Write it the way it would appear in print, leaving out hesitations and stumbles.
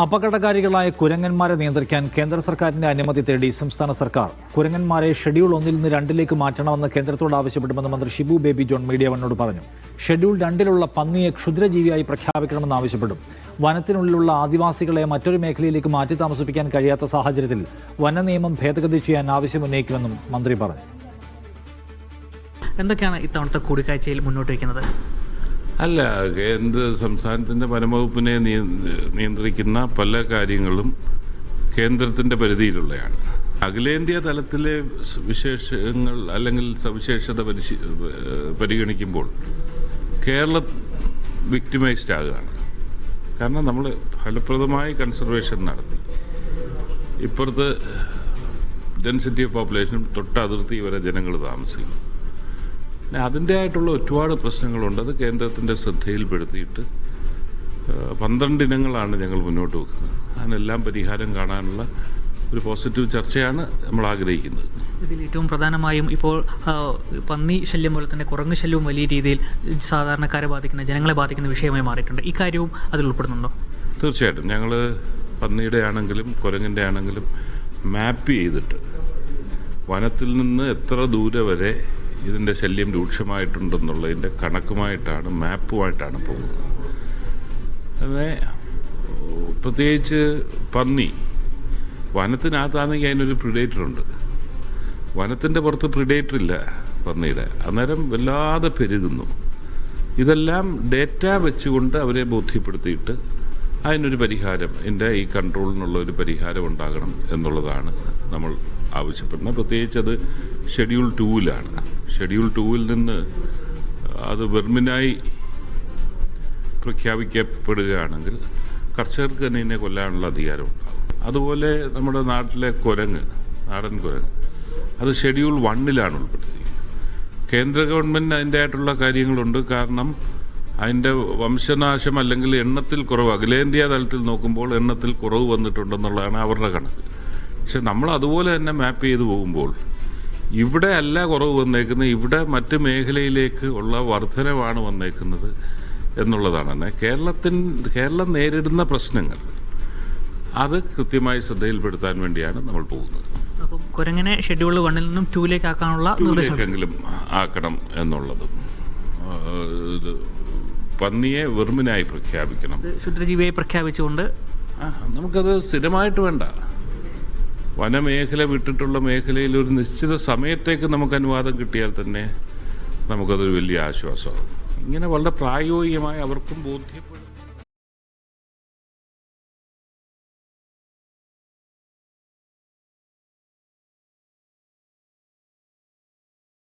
അപകടകാരികളായ കുരങ്ങന്മാരെ നിയന്ത്രിക്കാൻ കേന്ദ്ര സർക്കാരിന്റെ അനുമതി തേടി സംസ്ഥാന സർക്കാർ. കുരങ്ങന്മാരെ ഷെഡ്യൂൾ 1 നിന്ന് 2 മാറ്റണമെന്ന് കേന്ദ്രത്തോട് ആവശ്യപ്പെടുമെന്ന് മന്ത്രി ഷിബു ബേബി ജോൺ മീഡിയ വണ്ണോട് പറഞ്ഞു. ഷെഡ്യൂൾ 2 പന്നിയെ ക്ഷുദ്രജീവിയായി പ്രഖ്യാപിക്കണമെന്ന് ആവശ്യപ്പെടും. വനത്തിനുള്ളിലുള്ള ആദിവാസികളെ മറ്റൊരു മേഖലയിലേക്ക് മാറ്റി താമസിപ്പിക്കാൻ കഴിയാത്ത സാഹചര്യത്തിൽ വനനിയമം ഭേദഗതി ചെയ്യാൻ ആവശ്യമുന്നയിക്കുമെന്നും മന്ത്രി പറഞ്ഞു. എന്തൊക്കെയാണ് ഇത്തവണത്തെ കൂടിക്കാഴ്ചയിൽ മുന്നോട്ട് വയ്ക്കുന്നത്? അല്ല, സംസ്ഥാനത്തിൻ്റെ വനംവകുപ്പിനെ നിയന്ത്രിക്കുന്ന പല കാര്യങ്ങളും കേന്ദ്രത്തിൻ്റെ പരിധിയിലുള്ളതാണ്. അഖിലേന്ത്യാ തലത്തിലെ വിശേഷങ്ങൾ അല്ലെങ്കിൽ സവിശേഷത പരിഗണിക്കുമ്പോൾ കേരളം വിക്ടിമൈസ്ഡ് ആകുകയാണ്. കാരണം നമ്മൾ ഫലപ്രദമായി കൺസർവേഷൻ നടത്തി. ഇപ്പുറത്ത് ഡെൻസിറ്റി ഓഫ് പോപ്പുലേഷൻ തൊട്ട് അതിർത്തി വരെ ജനങ്ങൾ താമസിക്കും. അതിൻ്റെ ആയിട്ടുള്ള ഒരുപാട് പ്രശ്നങ്ങളുണ്ട്. അത് കേന്ദ്രത്തിൻ്റെ ശ്രദ്ധയിൽപ്പെടുത്തിയിട്ട് 12 ഇനങ്ങളാണ് ഞങ്ങൾ മുന്നോട്ട് വെക്കുന്നത്. അതിനെല്ലാം പരിഹാരം കാണാനുള്ള ഒരു പോസിറ്റീവ് ചർച്ചയാണ് നമ്മൾ ആഗ്രഹിക്കുന്നത്. ഇതിൽ ഏറ്റവും പ്രധാനമായും ഇപ്പോൾ പന്നി ശല്യം പോലെ തന്നെ കുരങ്ങ് ശല്യവും വലിയ രീതിയിൽ സാധാരണക്കാരെ ബാധിക്കുന്ന, ജനങ്ങളെ ബാധിക്കുന്ന വിഷയമായി മാറിയിട്ടുണ്ട്. ഈ കാര്യവും അതിൽ ഉൾപ്പെടുന്നുണ്ടോ? തീർച്ചയായിട്ടും. ഞങ്ങൾ പന്നിയുടെ ആണെങ്കിലും കുരങ്ങിൻ്റെ ആണെങ്കിലും മാപ്പ് ചെയ്തിട്ട് വനത്തിൽ നിന്ന് എത്ര ദൂരെ വരെ ഇതിൻ്റെ ശല്യം രൂക്ഷമായിട്ടുണ്ടെന്നുള്ളതിൻ്റെ കണക്കുമായിട്ടാണ്, മാപ്പുമായിട്ടാണ് പോകുന്നത്. അങ്ങനെ പ്രത്യേകിച്ച് പന്നി വനത്തിനകത്താണെങ്കിൽ അതിനൊരു പ്രിഡേറ്ററുണ്ട്. വനത്തിൻ്റെ പുറത്ത് പ്രിഡേറ്റർ ഇല്ല പന്നിയുടെ. അന്നേരം വല്ലാതെ പെരുകുന്നു. ഇതെല്ലാം ഡേറ്റ വെച്ചുകൊണ്ട് അവരെ ബോധ്യപ്പെടുത്തിയിട്ട് അതിനൊരു പരിഹാരം, ഈ കൺട്രോളിനുള്ള ഒരു പരിഹാരം ഉണ്ടാകണം എന്നുള്ളതാണ് നമ്മൾ ആവശ്യപ്പെടുന്നത്. പ്രത്യേകിച്ച് അത് ഷെഡ്യൂൾ 2-ലാണ്. ഷെഡ്യൂൾ 2-ൽ നിന്ന് അത് വെർമിനായി പ്രഖ്യാപിക്കപ്പെടുകയാണെങ്കിൽ കർഷകർക്ക് തന്നെ ഇതിനെ കൊല്ലാനുള്ള അധികാരം ഉണ്ടാകും. അതുപോലെ നമ്മുടെ നാട്ടിലെ നാടൻ കുരങ്ങ്, അത് ഷെഡ്യൂൾ 1-ലാണ് ഉൾപ്പെടുത്തിയിരിക്കുന്നത്. കേന്ദ്ര ഗവൺമെൻറ് അതിൻ്റെ ആയിട്ടുള്ള കാര്യങ്ങളുണ്ട്. കാരണം അതിൻ്റെ വംശനാശം അല്ലെങ്കിൽ എണ്ണത്തിൽ കുറവ്, അഖിലേന്ത്യാ തലത്തിൽ നോക്കുമ്പോൾ എണ്ണത്തിൽ കുറവ് വന്നിട്ടുണ്ടെന്നുള്ളതാണ് അവരുടെ കണക്ക്. പക്ഷെ നമ്മൾ അതുപോലെ തന്നെ മാപ്പ് ചെയ്ത് പോകുമ്പോൾ ഇവിടെ അല്ല കുറവ് വന്നേക്കുന്നത്, ഇവിടെ മറ്റ് മേഖലയിലേക്ക് ഉള്ള വർധനവാണ് വന്നേക്കുന്നത് എന്നുള്ളതാണ്. കേരളം നേരിടുന്ന പ്രശ്നങ്ങൾ അത് കൃത്യമായി ശ്രദ്ധയിൽപ്പെടുത്താൻ വേണ്ടിയാണ് നമ്മൾ പോകുന്നത്. അപ്പം കുരങ്ങനെ ഷെഡ്യൂൾ 1-ൽ നിന്നും 2-ലേക്ക് ആക്കാനുള്ള നിർദ്ദേശമെങ്കിലും ആക്കണം എന്നുള്ളതും, ഇത് പന്നിയെ വെർമിനായി പ്രഖ്യാപിക്കണം, ക്ഷുദ്രജീവിയായി പ്രഖ്യാപിച്ചുകൊണ്ട് നമുക്കത് സ്ഥിരമായിട്ട് വേണ്ട. വനമേഖല വിട്ടിട്ടുള്ള മേഖലയിൽ ഒരു നിശ്ചിത സമയത്തേക്ക് നമുക്ക് അനുവാദം കിട്ടിയാൽ തന്നെ നമുക്കതൊരു വലിയ ആശ്വാസമാകും. ഇങ്ങനെ വളരെ പ്രായോഗികമായി അവർക്കും ബോധ്യപ്പെടും.